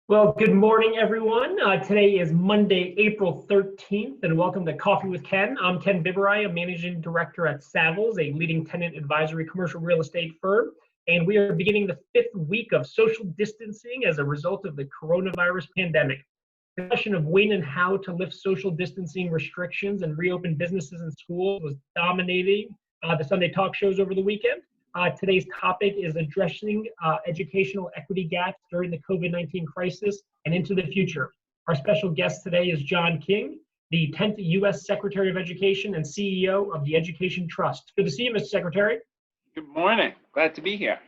Well, good morning, everyone. Today is Monday, April 13th, and welcome to Coffee with Ken. I'm Ken Biberaj, a managing director at Savills, a leading tenant advisory commercial real estate firm. And we are beginning the 5th week of social distancing as a result of the coronavirus pandemic. The question of when and how to lift social distancing restrictions and reopen businesses and schools was dominating the Sunday talk shows over the weekend. Today's topic is addressing educational equity gaps during the COVID-19 crisis and into the future. Our special guest today is John King, the 10th U.S. Secretary of Education and CEO of the Education Trust. Good to see you, Mr. Secretary. Good morning. Glad to be here.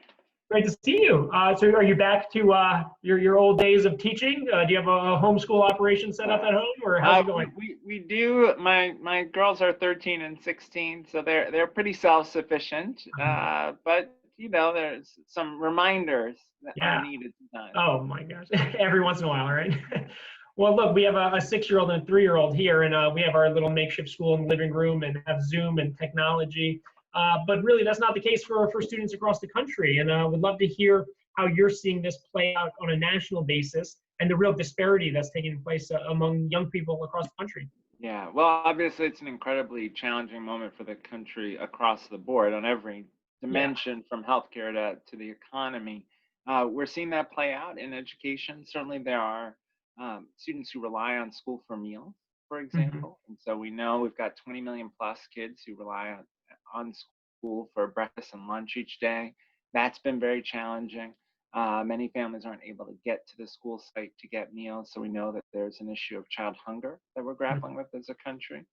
Great to see you. So are you back to your old days of teaching? Do you have a homeschool operation set up at home, or how's it going? We do. My girls are 13 and 16, so they're pretty self-sufficient. But you know, there's some reminders that are needed sometimes. Oh my gosh, every once in a while, right? Well, look, we have a 6-year-old and a 3-year-old here, and we have our little makeshift school in the living room and have Zoom and technology. But really, that's not the case for students across the country. And I would love to hear how you're seeing this play out on a national basis and the real disparity that's taking place among young people across the country. Yeah, well, obviously, it's an incredibly challenging moment for the country across the board on every dimension, from healthcare to the economy. We're seeing that play out in education. Certainly, there are students who rely on school for meals, for example. And so we know we've got 20 million plus kids who rely on school for breakfast and lunch each day. That's been very challenging. Many families aren't able to get to the school site to get meals, so we know that there's an issue of child hunger that we're grappling with as a country.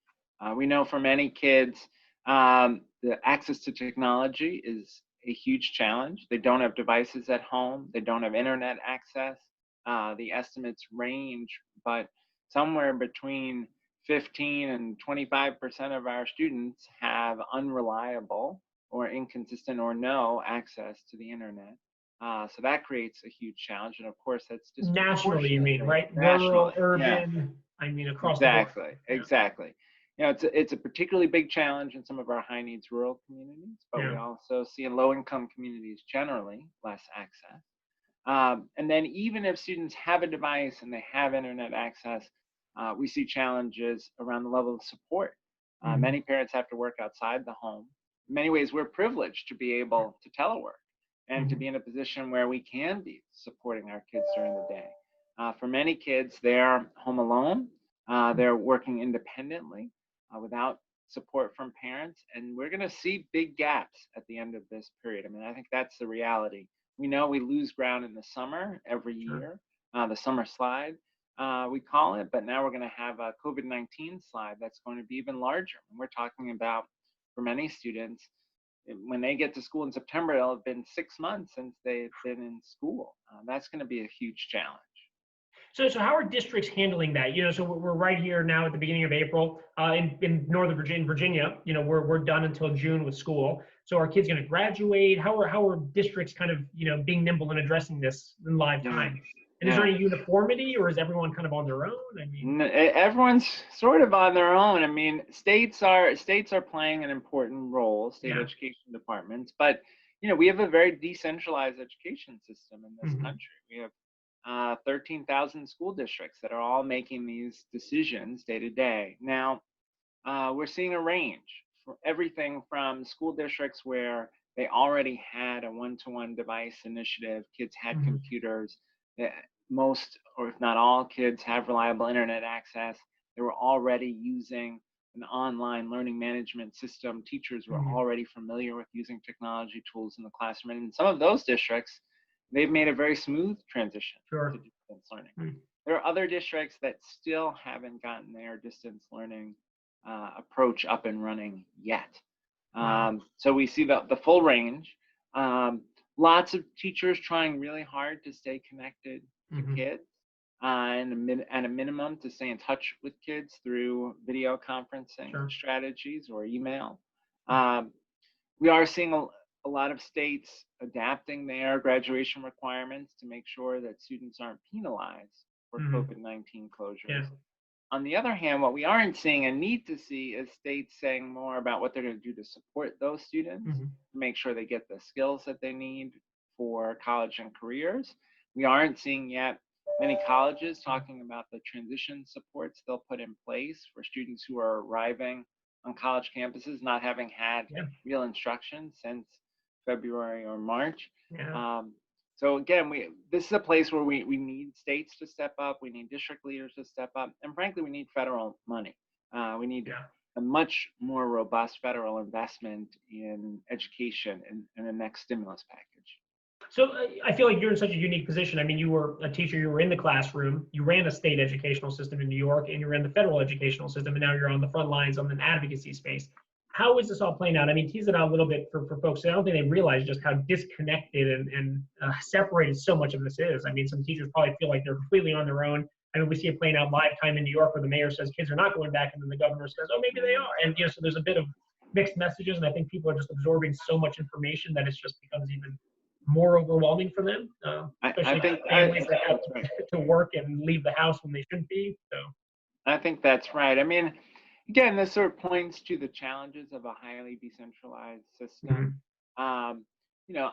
We know for many kids, the access to technology is a huge challenge. They don't have devices at home. They don't have internet access. The estimates range, but somewhere between 15 and 25% of our students have unreliable or inconsistent or no access to the internet. So that creates a huge challenge. And of course, that's just nationally, you mean, right? Rural, urban, I mean, across the board. Exactly. You know, it's a particularly big challenge in some of our high needs rural communities, but we also see in low income communities generally less access. And then even if students have a device and they have internet access, we see challenges around the level of support. Many parents have to work outside the home. In many ways, we're privileged to be able to telework and to be in a position where we can be supporting our kids during the day. For many kids, they're home alone. They're working independently without support from parents. And we're going to see big gaps at the end of this period. I mean, I think that's the reality. We know we lose ground in the summer every year, the summer slide. We call it, but now we're going to have a COVID-19 slide that's going to be even larger. And we're talking about, for many students, when they get to school in September, it'll have been 6 months since they've been in school. That's going to be a huge challenge. So how are districts handling that? You know, so we're right here now at the beginning of April in Northern Virginia. You know, we're done until June with school. So are kids going to graduate? How are districts kind of, you know, being nimble and addressing this in live time? And is there any uniformity, or is everyone kind of on their own? I mean, everyone's sort of on their own. I mean, states are playing an important role, state education departments, but you know, we have a very decentralized education system in this country. We have 13,000 school districts that are all making these decisions day to day. Now, we're seeing a range for everything from school districts where they already had a one-to-one device initiative, kids had computers. Most, or if not all, kids have reliable internet access. They were already using an online learning management system. Teachers were already familiar with using technology tools in the classroom. And in some of those districts, they've made a very smooth transition to distance learning. There are other districts that still haven't gotten their distance learning approach up and running yet. So we see the full range. Lots of teachers trying really hard to stay connected to kids, and at a minimum to stay in touch with kids through video conferencing strategies or email. We are seeing a lot of states adapting their graduation requirements to make sure that students aren't penalized for COVID-19 closures. On the other hand, what we aren't seeing and need to see is states saying more about what they're going to do to support those students, Hmm. to make sure they get the skills that they need for college and careers. We aren't seeing yet many colleges talking about the transition supports they'll put in place for students who are arriving on college campuses, not having had Yeah. real instruction since February or March. Yeah. Um, so again, this is a place where we need states to step up, we need district leaders to step up, and frankly, we need federal money. We need Yeah. a much more robust federal investment in education in the next stimulus package. So I feel like you're in such a unique position. I mean, you were a teacher, you were in the classroom, you ran a state educational system in New York, and you're in the federal educational system, and now you're on the front lines on an advocacy space. How is this all playing out? I mean, tease it out a little bit for folks. I don't think they realize just how disconnected and separated so much of this is. I mean, some teachers probably feel like they're completely on their own. I mean, we see it playing out live time in New York where the mayor says kids are not going back, and then the governor says, oh, maybe they are. And, so there's a bit of mixed messages, and I think people are just absorbing so much information that it just becomes even more overwhelming for them, I especially think families that have that's right. to work and leave the house when they shouldn't be. So I think that's right. I mean, again, this sort of points to the challenges of a highly decentralized system. Um,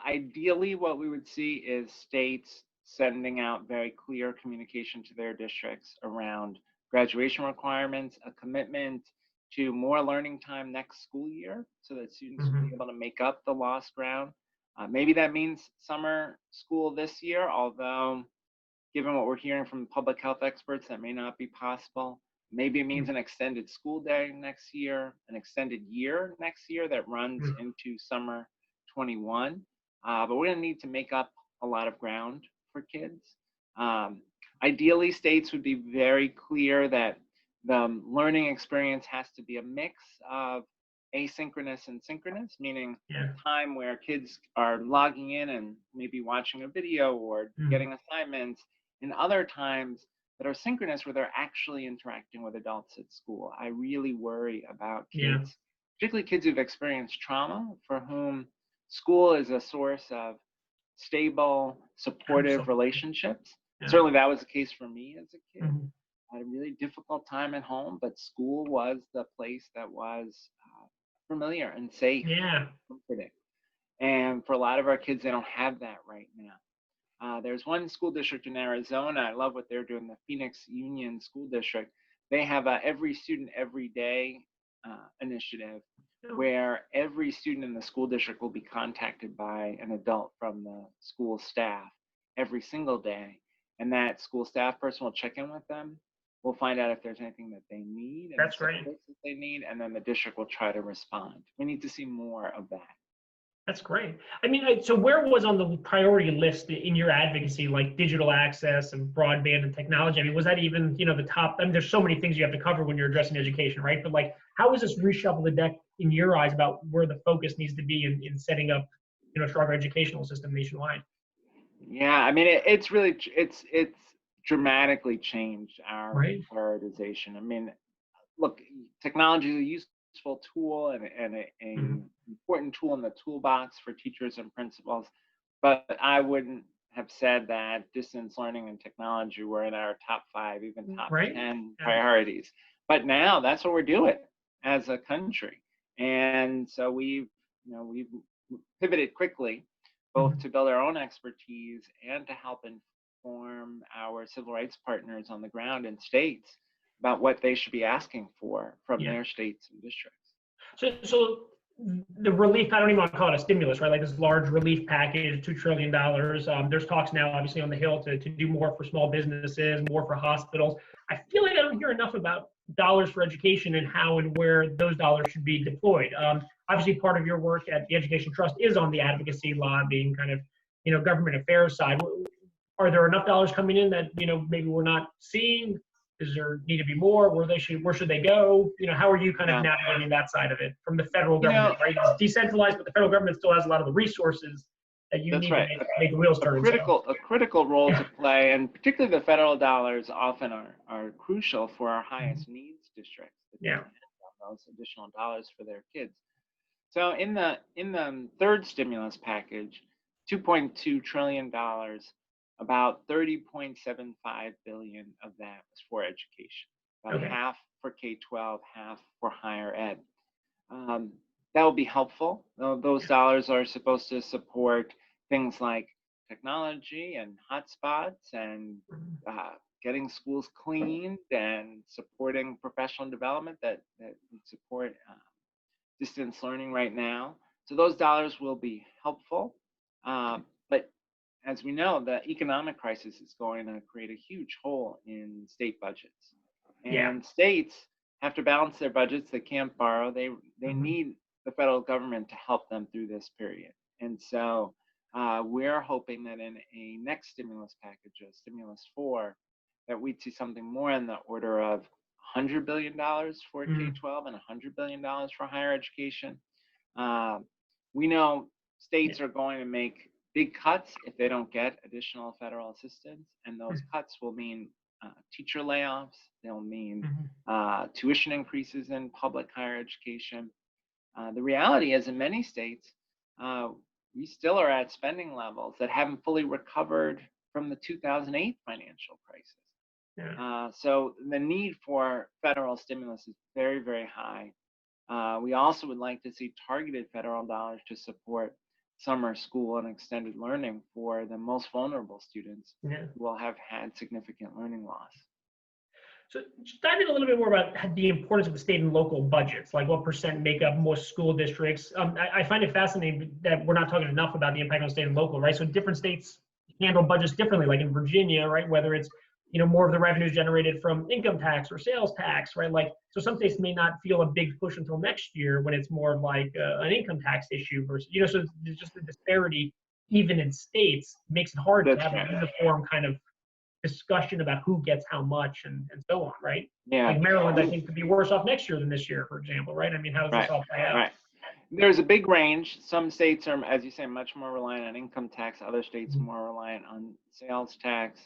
ideally, what we would see is states sending out very clear communication to their districts around graduation requirements, a commitment to more learning time next school year so that students will be able to make up the lost ground. Maybe that means summer school this year, although given what we're hearing from public health experts, that may not be possible. Maybe it means an extended school day next year, an extended year next year that runs into summer 21. But we're going to need to make up a lot of ground for kids. Ideally, states would be very clear that the learning experience has to be a mix of asynchronous and synchronous, meaning time where kids are logging in and maybe watching a video or getting assignments, and other times that are synchronous where they're actually interacting with adults at school. I really worry about kids, particularly kids who've experienced trauma, for whom school is a source of stable, supportive relationships. Certainly that was the case for me as a kid. I had a really difficult time at home, but school was the place that was familiar and safe, comforting. And for a lot of our kids, they don't have that right now. There's one school district in Arizona. I love what they're doing, the Phoenix Union School District. They have a Every Student Every Day initiative where every student in the school district will be contacted by an adult from the school staff every single day. And that school staff person will check in with them. We'll find out if there's anything that they need and that's great. that they need, and then the district will try to respond. We need to see more of that. That's great. I mean, so where was on the priority list in your advocacy, like digital access and broadband and technology? I mean, was that even, the top? I mean, there's so many things you have to cover when you're addressing education, right? But like, how was this reshuffle the deck in your eyes about where the focus needs to be in setting up, a stronger educational system nationwide? Yeah, I mean, it's really, it's dramatically changed our prioritization. I mean, look, technology is a useful tool and an important tool in the toolbox for teachers and principals, but I wouldn't have said that distance learning and technology were in our top 5, even top 10 priorities. But now that's what we're doing as a country, and so we've pivoted quickly, both to build our own expertise and to help inform our civil rights partners on the ground in states about what they should be asking for from their states and districts. So the relief, I don't even want to call it a stimulus, right? Like this large relief package, $2 trillion. There's talks now, obviously, on the Hill to do more for small businesses, more for hospitals. I feel like I don't hear enough about dollars for education and how and where those dollars should be deployed. Obviously, part of your work at the Education Trust is on the advocacy, lobbying, kind of, government affairs side. Are there enough dollars coming in that, maybe we're not seeing? Does there need to be more? Where should they go? How are you kind of navigating that side of it from the federal government, right? It's decentralized, but the federal government still has a lot of the resources that you need to make the wheels turn. A critical role to play, and particularly the federal dollars often are crucial for our highest needs districts. Those additional dollars for their kids. So in the third stimulus package, $2.2 trillion, about $30.75 billion of that was for education. about Okay. half for K-12, half for higher ed. That will be helpful. Those dollars are supposed to support things like technology and hotspots and getting schools cleaned and supporting professional development that would support distance learning right now. So those dollars will be helpful. But as we know, the economic crisis is going to create a huge hole in state budgets. Yeah. And states have to balance their budgets. They can't borrow. They need the federal government to help them through this period. And so we're hoping that in a next stimulus package, a stimulus 4, that we'd see something more in the order of $100 billion for K-12 and $100 billion for higher education. We know states are going to make big cuts if they don't get additional federal assistance, and those cuts will mean teacher layoffs. They'll mean tuition increases in public higher education. The reality is, in many states, we still are at spending levels that haven't fully recovered from the 2008 financial crisis. Yeah. So the need for federal stimulus is very, very high. We also would like to see targeted federal dollars to support summer school and extended learning for the most vulnerable students who will have had significant learning loss. So just dive in a little bit more about the importance of the state and local budgets, like what percent make up most school districts. I find it fascinating that we're not talking enough about the impact on state and local, right? So different states handle budgets differently, like in Virginia, right? Whether it's, more of the revenues generated from income tax or sales tax, right? Like, so some states may not feel a big push until next year when it's more like an income tax issue versus, so there's just the disparity even in states makes it hard to have a uniform kind of discussion about who gets how much and so on, right? Yeah. Like Maryland, I think, could be worse off next year than this year, for example, right? I mean, how does this all play out? Right. There's a big range. Some states are, as you say, much more reliant on income tax. Other states more reliant on sales tax.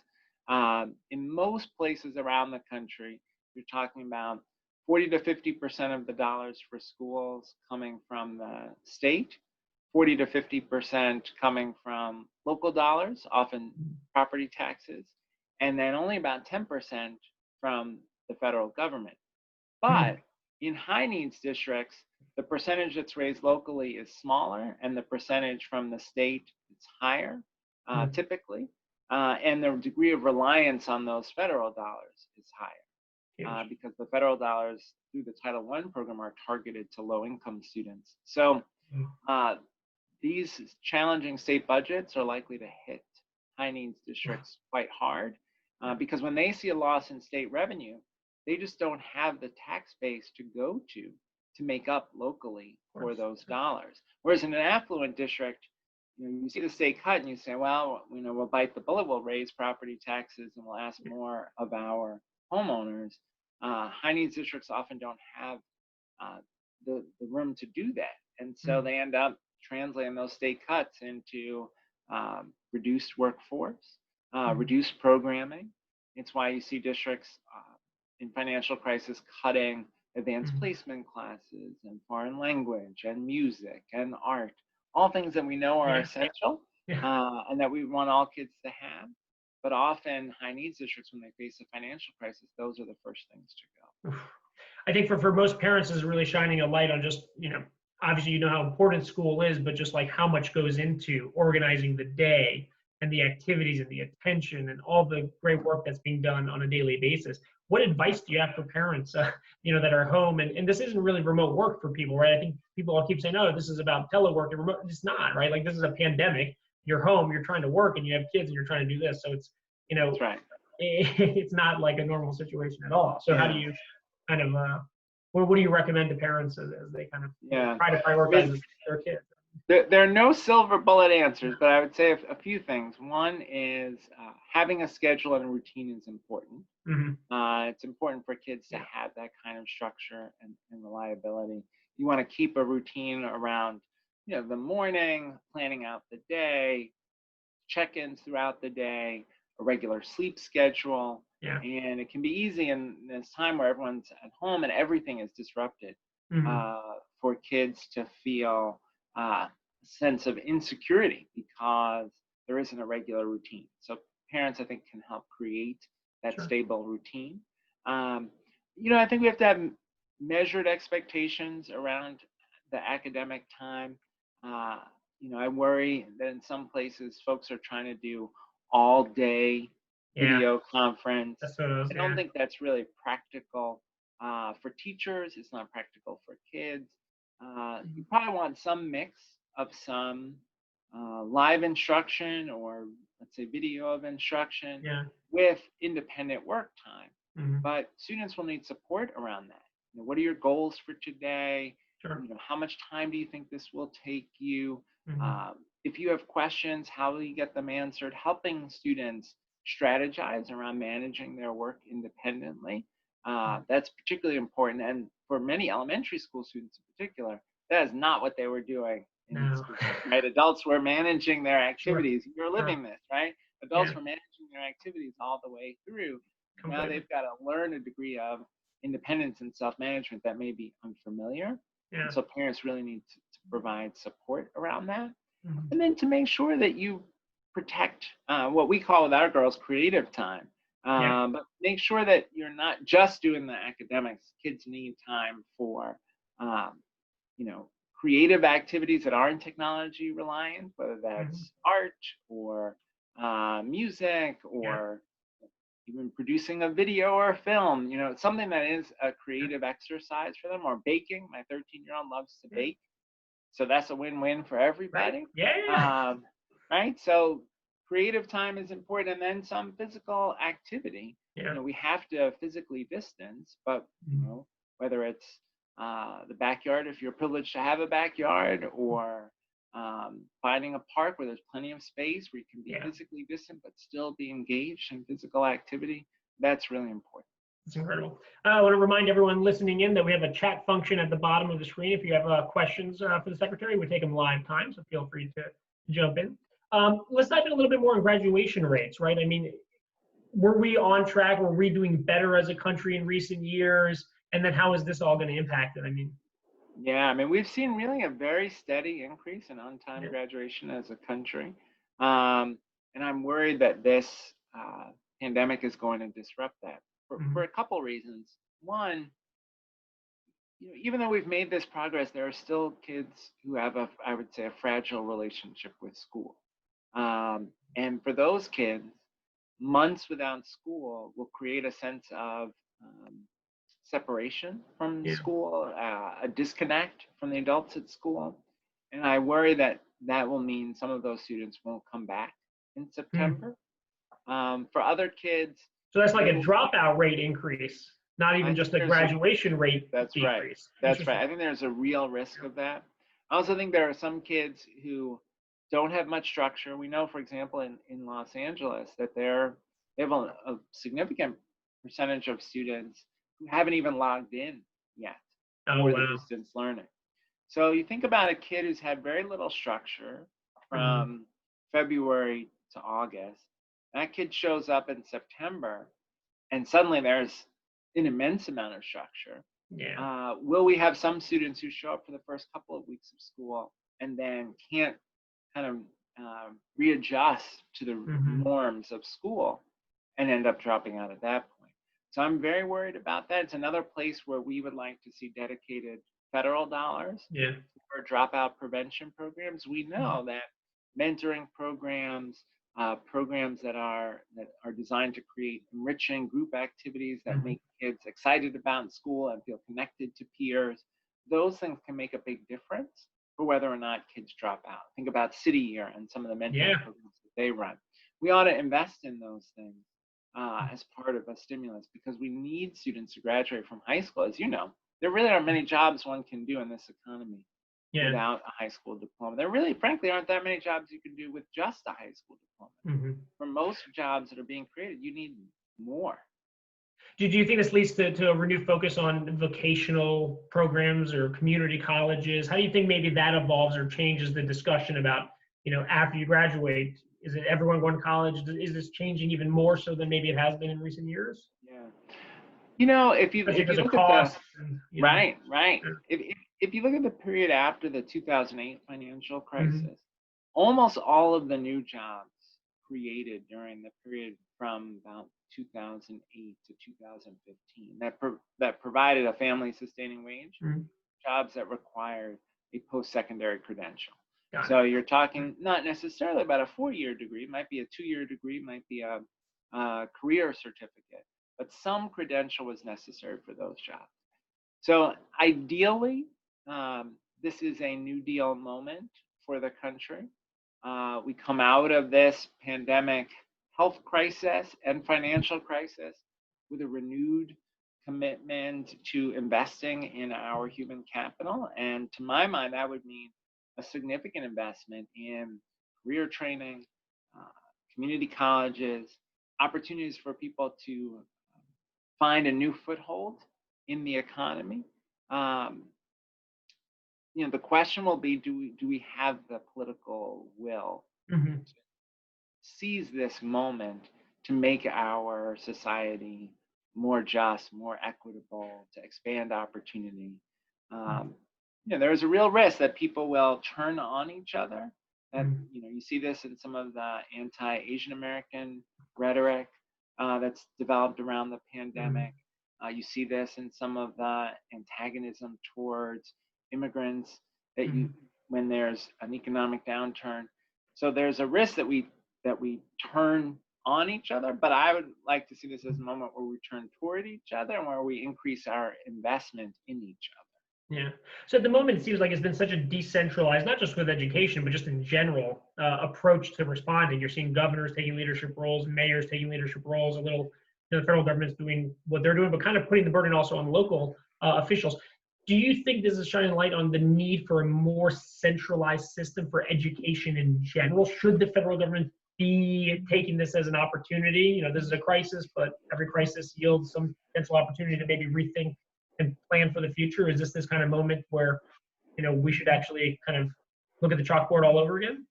In most places around the country, you're talking about 40 to 50% of the dollars for schools coming from the state, 40 to 50% coming from local dollars, often property taxes, and then only about 10% from the federal government. But in high needs districts, the percentage that's raised locally is smaller, and the percentage from the state is higher, typically. And the degree of reliance on those federal dollars is higher because the federal dollars through the Title I program are targeted to low-income students. So these challenging state budgets are likely to hit high needs districts quite hard because when they see a loss in state revenue, they just don't have the tax base to go to make up locally for those dollars. Whereas in an affluent district, you see the state cut and you say, well, we'll bite the bullet, we'll raise property taxes and we'll ask more of our homeowners. High needs districts often don't have the room to do that. And so they end up translating those state cuts into reduced workforce, reduced programming. It's why you see districts in financial crisis cutting advanced placement classes and foreign language and music and art, all things that we know are essential and that we want all kids to have. But often high needs districts, when they face a financial crisis, those are the first things to go. I think for most parents is really shining a light on just, obviously how important school is, but just like how much goes into organizing the day and the activities and the attention and all the great work that's being done on a daily basis. What advice do you have for parents, that are home? And this isn't really remote work for people, right? I think people all keep saying, oh, this is about telework and remote. It's not, right? Like, this is a pandemic. You're home, you're trying to work, and you have kids, and you're trying to do this. So it's, That's right. It's not like a normal situation at all. So how do you kind of, what do you recommend to parents as they kind of try to prioritize their kids? There are no silver bullet answers, but I would say a few things. One is having a schedule and a routine is important. It's important for kids to have that kind of structure and reliability. You want to keep a routine around, the morning, planning out the day, check-ins throughout the day, a regular sleep schedule. And it can be easy in this time where everyone's at home and everything is disrupted for kids to feel a sense of insecurity because there isn't a regular routine. So parents, I think, can help create that stable routine. I think we have to have measured expectations around the academic time. Uh, I worry that in some places folks are trying to do all day Yeah, video conference. that's what I was, I don't yeah. think that's really practical for teachers. It's not practical for kids. You probably want some mix of some live instruction, or let's say video of instruction, Yeah. with independent work time. Hmm. But students will need support around that. What are your goals for today? Sure. How much time do you think this will take you? Hmm. If you have questions, how will you get them answered? Helping students strategize around managing their work independently. That's particularly important. And for many elementary school students in particular, that is not what they were doing in No. school, right? Adults were managing their Sure. activities. You're Sure. living this, right? Yeah. Adults were managing their activities all the way through. Now Completely. they've got to learn a degree of independence and self-management that may be unfamiliar. And Yeah. so parents really need to provide support around that. Hmm. And then to make sure that you protect what we call with our girls creative time. Yeah. But make sure that you're not just doing the academics. Kids need time for, um, creative activities that aren't technology reliant, whether Hmm. that's art or music, Yeah. or even producing a video or a film, something that is a Yeah. creative exercise for them, or baking. My 13-year-old loves to Yeah. bake. So that's a win-win for Right. everybody. Yeah. Yeah. Um, right? So creative time is important, and then some physical activity. Yeah. We have to physically distance, but Mhm. whether it's the backyard, if you're privileged to have a backyard, or finding a park where there's plenty of space where you can be Yeah. physically distant but still be engaged in physical activity, that's really important. It's incredible. I want to remind everyone listening in that we have a chat function at the bottom of the screen. If you have questions for the secretary, we take them live time, so feel free to jump in. Let's dive in a little bit more on graduation rates, right? I mean, were we on track? Were we doing better as a country in recent years? And then how is this all going to impact it? I mean, Yeah, I mean, we've seen really a very steady increase in on-time yeah. graduation as a country. And I'm worried that this pandemic is going to disrupt that for Hmm. a couple reasons. One, even though we've made this progress, there are still kids who have I would say, a fragile relationship with school. And for those kids, months without school will create a sense of um, separation from Yeah. school, a disconnect from the adults at school. And I worry that that will mean some of those students won't come back in Mm. September. For other kids, So that's like they a will. dropout rate increase, not I even think just a there's a. graduation rate That's right. decrease. That's right. Interesting. I think there's a real risk of that. I also think there are some kids who don't have much structure. We know, for example, in Los Angeles, that they have a significant percentage of students who haven't even logged in yet Oh, for the wow. distance learning. So you think about a kid who's had very little structure Hmm. from February to August. That kid shows up in September, and suddenly there's an immense amount of structure. Yeah. Will we have some students who show up for the first couple of weeks of school and then can't kind of readjust to the Hmm. norms of school and end up dropping out at that point? So I'm very worried about that. It's another place where we would like to see dedicated federal dollars Yeah. for dropout prevention programs. We Mhm. know that mentoring programs, programs that are designed to create enriching group activities that Mhm. make kids excited about school and feel connected to peers, those things can make a big difference for whether or not kids drop out. Think about City Year and some of the mentoring Yeah. programs that they run. We ought to invest in those things as part of a stimulus, because we need students to graduate from high school. As you know, there really aren't many jobs one can do in this economy Yeah. without a high school diploma. There really, frankly, aren't that many jobs you can do with just a high school diploma. Hmm. For most jobs that are being created, you need more. Do you think this leads to a renewed focus on vocational programs or community colleges? How do you think maybe that evolves or changes the discussion about, after you graduate, is it everyone going to college? Is this changing even more so than maybe it has been in recent years? Yeah. If you Especially if you because of look at the costs and, right, yeah. if you look at the period after the 2008 financial Mhm. crisis, almost all of the new jobs created during the period from about 2008 to 2015 that provided a family-sustaining wage, jobs that required a post-secondary credential. So you're talking not necessarily about a 4-year degree, it might be a 2-year degree, might be a career certificate, but some credential was necessary for those jobs. So ideally, this is a New Deal moment for the country. We come out of this pandemic health crisis and financial crisis with a renewed commitment to investing in our human capital. And to my mind, that would mean a significant investment in career training, community colleges, opportunities for people to find a new foothold in the economy. The question will be, do we have the political will to seize this moment to make our society more just, more equitable, to expand opportunity? There is a real risk that people will turn on each other. And you see this in some of the anti-Asian American rhetoric that's developed around the pandemic. You see this in some of the antagonism towards immigrants when there's an economic downturn. So there's a risk that we turn on each other, but I would like to see this as a moment where we turn toward each other and where we increase our investment in each other. Yeah. So at the moment, it seems like it's been such a decentralized, not just with education, but just in general, approach to responding. You're seeing governors taking leadership roles, mayors taking leadership roles, the federal government's doing what they're doing, but kind of putting the burden also on local officials. Do you think this is shining light on the need for a more centralized system for education in general? Should the federal government be taking this as an opportunity? This is a crisis, but every crisis yields some potential opportunity to maybe rethink and plan for the future. Is this kind of moment where, we should actually kind of look at the chalkboard all over again?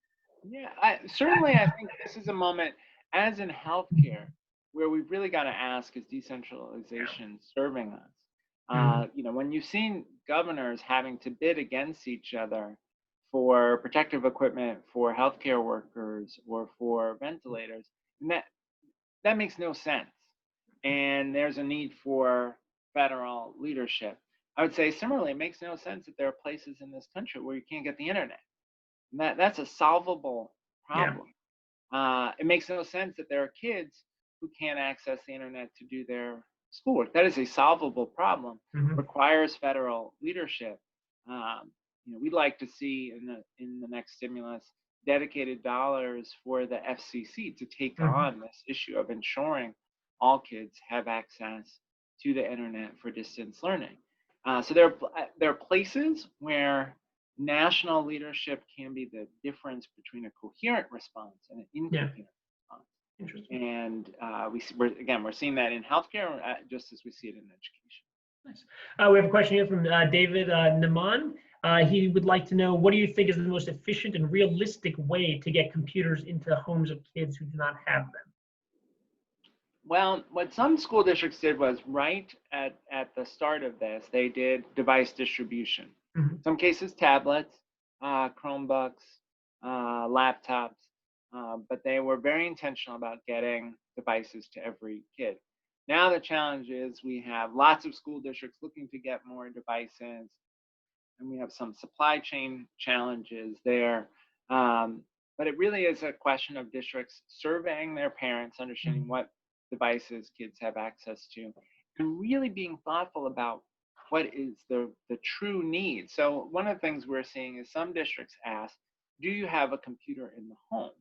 Yeah, I think this is a moment, as in healthcare, where we've really got to ask, is decentralization serving us? When you've seen governors having to bid against each other for protective equipment for healthcare workers or for ventilators, that makes no sense. And there's a need for federal leadership. I would say similarly, it makes no sense that there are places in this country where you can't get the internet. And that's a solvable problem. It makes no sense that there are kids who can't access the internet to do their schoolwork. That is a solvable problem. Requires federal leadership. We'd like to see in the next stimulus dedicated dollars for the FCC to take on this issue of ensuring all kids have access to the internet for distance learning. So there are places where national leadership can be the difference between a coherent response and an incoherent response. Interesting. And we're seeing that in healthcare just as we see it in education. Nice. We have a question here from David Naman. He would like to know, what do you think is the most efficient and realistic way to get computers into homes of kids who do not have them? Well, what some school districts did was right at the start of this, they did device distribution. Some cases, tablets, Chromebooks, laptops, but they were very intentional about getting devices to every kid. Now the challenge is we have lots of school districts looking to get more devices, and we have some supply chain challenges there. But it really is a question of districts surveying their parents, understanding what devices kids have access to, and really being thoughtful about what is the true need. So one of the things we're seeing is some districts ask, do you have a computer in the home?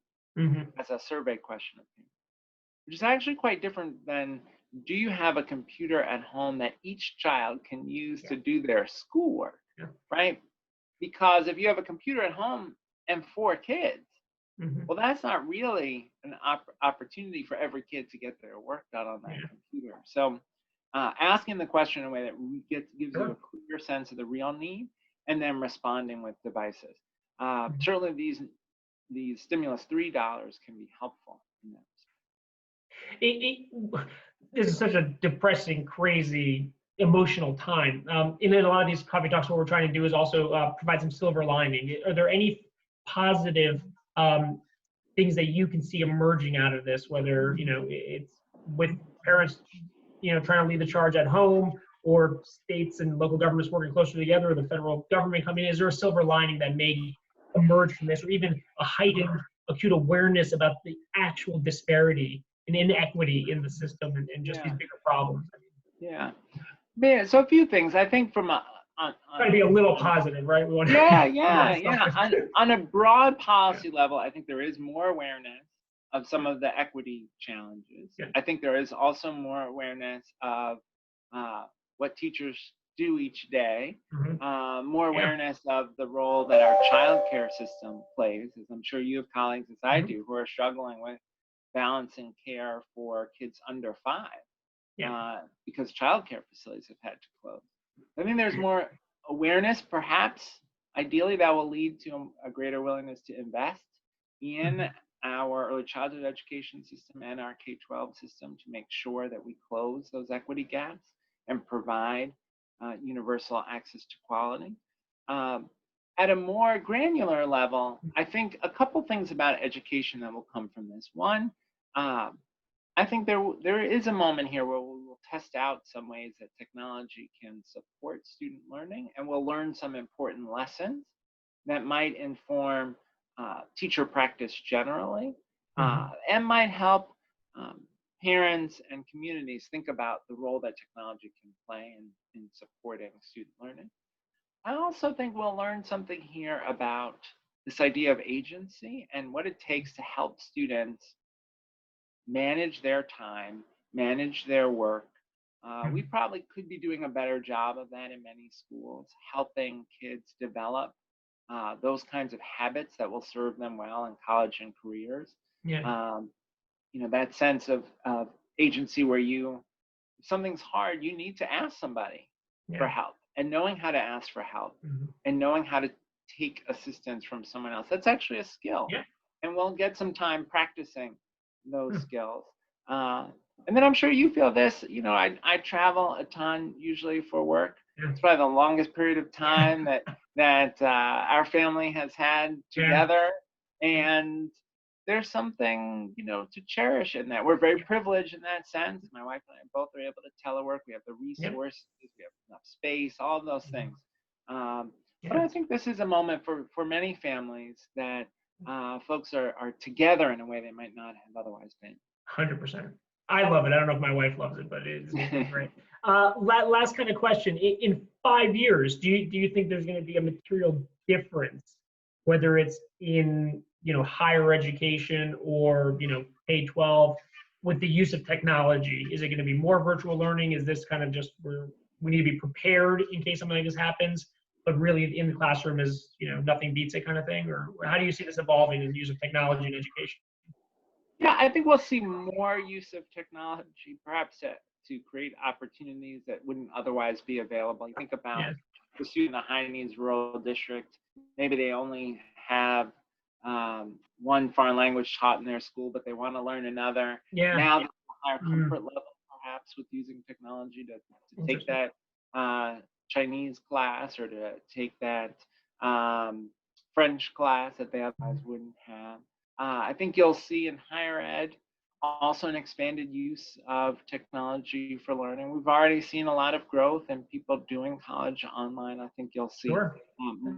As a survey question of parents, which is actually quite different than, do you have a computer at home that each child can use to do their schoolwork, right? Because if you have a computer at home and 4 kids, well, that's not really an opportunity for every kid to get their work done on that computer. So asking the question in a way that gives you a clear sense of the real need, and then responding with devices. Certainly these stimulus $3 can be helpful in that. This is such a depressing, crazy, emotional time. In a lot of these coffee talks, what we're trying to do is also provide some silver lining. Are there any positive things that you can see emerging out of this, whether, it's with parents, trying to lead the charge at home, or states and local governments working closer together, or the federal government coming in? Is there a silver lining that may emerge from this, or even a heightened acute awareness about the actual disparity and inequity in the system, and just these bigger problems? Yeah. Man, so a few things. I think from Try to be a little positive, right? We want to, yeah. On a broad policy level, I think there is more awareness of some of the equity challenges. Yeah. I think there is also more awareness of what teachers do each day, more awareness of the role that our childcare system plays, as I'm sure you have colleagues, as I do, who are struggling with balancing care for kids under 5. Because childcare facilities have had to close. I think there's more awareness, perhaps, ideally, that will lead to a greater willingness to invest in our early childhood education system and our K-12 system to make sure that we close those equity gaps and provide universal access to quality. At a more granular level, I think a couple things about education that will come from this. One, I think there is a moment here where we will test out some ways that technology can support student learning, and we'll learn some important lessons that might inform teacher practice generally, and might help parents and communities think about the role that technology can play in supporting student learning. I also think we'll learn something here about this idea of agency and what it takes to help students manage their time, manage their work. We probably could be doing a better job of that in many schools, helping kids develop those kinds of habits that will serve them well in college and careers. That sense of agency where if something's hard, you need to ask somebody for help, and knowing how to ask for help and knowing how to take assistance from someone else. That's actually a skill. And we'll get some time practicing those skills. And then I'm sure you feel this, I travel a ton usually for work. It's probably the longest period of time that our family has had together. And there's something, to cherish in that. We're very privileged in that sense. My wife and I both are able to telework. We have the resources, we have enough space, all of those things. But I think this is a moment for many families that folks are together in a way they might not have otherwise been. 100%. I love it. I don't know if my wife loves it, but it's great. Last kind of question. In 5 years, do you think there's going to be a material difference, whether it's in higher education or K-12, with the use of technology? Is it going to be more virtual learning? Is this kind of just where we need to be prepared in case something like this happens, but really in the classroom is nothing beats it kind of thing? Or how do you see this evolving in the use of technology in education? Yeah, I think we'll see more use of technology, perhaps to create opportunities that wouldn't otherwise be available. You think about the student in a high needs rural district, maybe they only have one foreign language taught in their school, but they want to learn another. Now there's a higher comfort level, perhaps, with using technology to take that Chinese class, or to take that French class that they otherwise wouldn't have. I think you'll see in higher ed also an expanded use of technology for learning. We've already seen a lot of growth in people doing college online. I think you'll see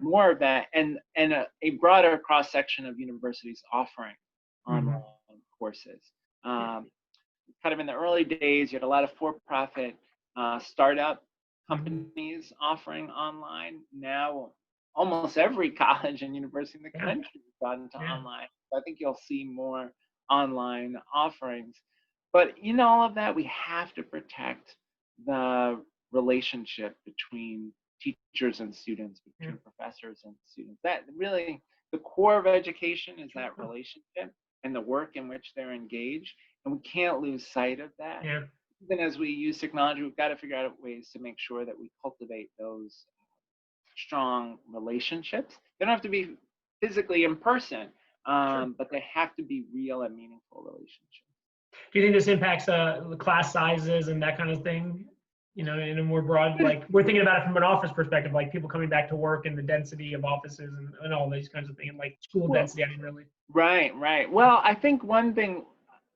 more of that, and a broader cross-section of universities offering online courses. Kind of in the early days, you had a lot of for-profit startup companies offering online. Now, almost every college and university in the country has gone to online. I think you'll see more online offerings. But in all of that, we have to protect the relationship between teachers and students, between professors and students. That really, the core of education is that relationship and the work in which they're engaged. And we can't lose sight of that. Even as we use technology, we've got to figure out ways to make sure that we cultivate those strong relationships. They don't have to be physically in person, but they have to be real and meaningful relationships. Do you think this impacts the class sizes and that kind of thing? you know, in a more broad, like we're thinking about it from an office perspective, like people coming back to work and the density of offices and all these kinds of things, like school density. I mean, really. Right, right. Well, I think one thing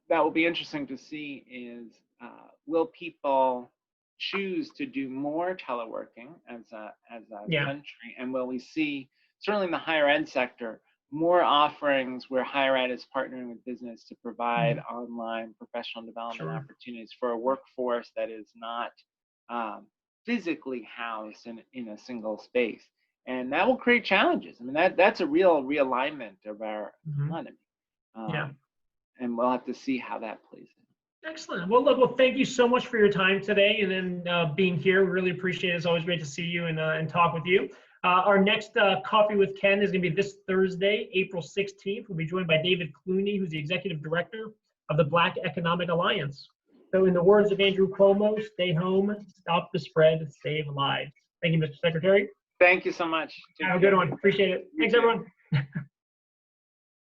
that will be interesting to see is will people choose to do more teleworking as a country, and will we see, certainly in the higher ed sector, more offerings where higher ed is partnering with business to provide online professional development opportunities for a workforce that is not physically housed in a single space. And that will create challenges. I mean, that's a real realignment of our economy. And we'll have to see how that plays in. Excellent. Well, look, thank you so much for your time today and then being here. We really appreciate it. It's always great to see you and talk with you. Our next Coffee with Ken is going to be this Thursday, April 16th. We'll be joined by David Clooney, who's the Executive Director of the Black Economic Alliance. So in the words of Andrew Cuomo, stay home, stop the spread, save lives. Thank you, Mr. Secretary. Thank you so much. Have a good one. Appreciate it. Thanks, everyone.